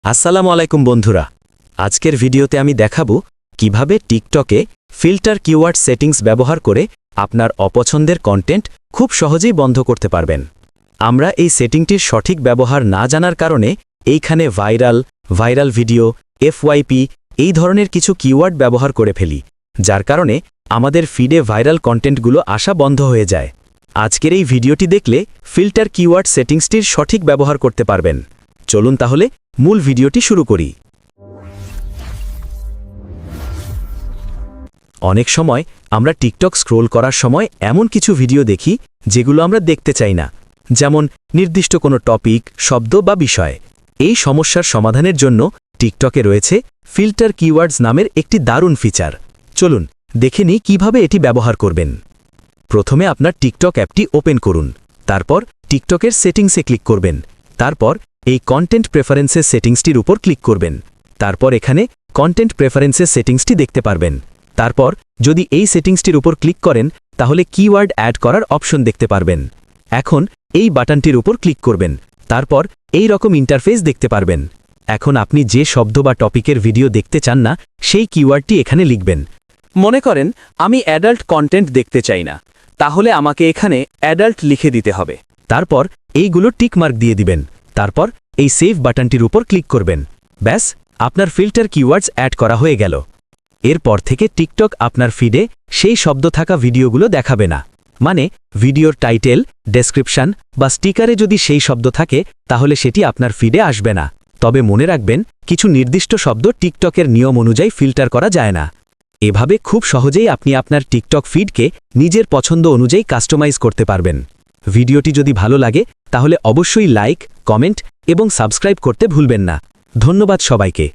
আসসালামু আলাইকুম বন্ধুরা, আজকের ভিডিওতে আমি দেখাবো কিভাবে টিকটকে ফিল্টার কিওয়ার্ড সেটিংস ব্যবহার করে আপনার অপছন্দের কন্টেন্ট খুব সহজেই বন্ধ করতে পারবেন। আমরা এই সেটিংটির সঠিক ব্যবহার না জানার কারণে এইখানে ভাইরাল ভিডিও, এফওয়াইপি এই ধরনের কিছু কিওয়ার্ড ব্যবহার করে ফেলি, যার কারণে আমাদের ফিডে ভাইরাল কন্টেন্টগুলো আসা বন্ধ হয়ে যায়। আজকের এই ভিডিওটি দেখলে ফিল্টার কিওয়ার্ড সেটিংসটির সঠিক ব্যবহার করতে পারবেন। চলুন তাহলে মূল ভিডিওটি শুরু করি। অনেক সময় আমরা টিকটক স্ক্রোল করার সময় এমন কিছু ভিডিও দেখি যেগুলো আমরা দেখতে চাই না, যেমন নির্দিষ্ট কোনো টপিক, শব্দ বা বিষয়। এই সমস্যার সমাধানের জন্য টিকটকে রয়েছে ফিল্টার কিওয়ার্ডস নামের একটি দারুণ ফিচার। চলুন দেখে নিই কিভাবে এটি ব্যবহার করবেন। প্রথমে আপনার টিকটক অ্যাপটি ওপেন করুন, তারপর টিকটকের সেটিংসে ক্লিক করবেন, তারপর এই কন্টেন্ট প্রেফারেন্সেস সেটিংসটির উপর ক্লিক করবেন। তারপর এখানে কন্টেন্ট প্রেফারেন্সেস সেটিংসটি দেখতে পারবেন। তারপর যদি এই সেটিংসটির উপর ক্লিক করেন তাহলে কিওয়ার্ড অ্যাড করার অপশন দেখতে পারবেন। এখন এই বাটনটির উপর ক্লিক করবেন, তারপর এই রকম ইন্টারফেস দেখতে পারবেন। এখন আপনি যে শব্দ বা টপিকের ভিডিও দেখতে চান না সেই কিওয়ার্ডটি এখানে লিখবেন। মনে করেন আমি অ্যাডাল্ট কন্টেন্ট দেখতে চাই না, তাহলে আমাকে এখানে অ্যাডাল্ট লিখে দিতে হবে। তারপর এইগুলো টিকমার্ক দিয়ে দিবেন, তারপর এই সেভ বাটনটির উপর ক্লিক করবেন। ব্যাস, আপনার ফিল্টার কিওয়ার্ডস অ্যাড করা হয়ে গেল। এরপর থেকে টিকটক আপনার ফিডে সেই শব্দ থাকা ভিডিওগুলো দেখাবে না। মানে ভিডিওর টাইটেল, ডেসক্রিপশন বা স্টিকারে যদি সেই শব্দ থাকে তাহলে সেটি আপনার ফিডে আসবে না। তবে মনে রাখবেন, কিছু নির্দিষ্ট শব্দ টিকটকের নিয়ম অনুযায়ী ফিল্টার করা যায় না। এভাবে খুব সহজেই আপনি আপনার টিকটক ফিডকে নিজের পছন্দ অনুযায়ী কাস্টমাইজ করতে পারবেন। ভিডিওটি যদি ভালো লাগে তাহলে অবশ্যই লাইক, কমেন্ট এবং সাবস্ক্রাইব করতে ভুলবেন না। ধন্যবাদ সবাইকে।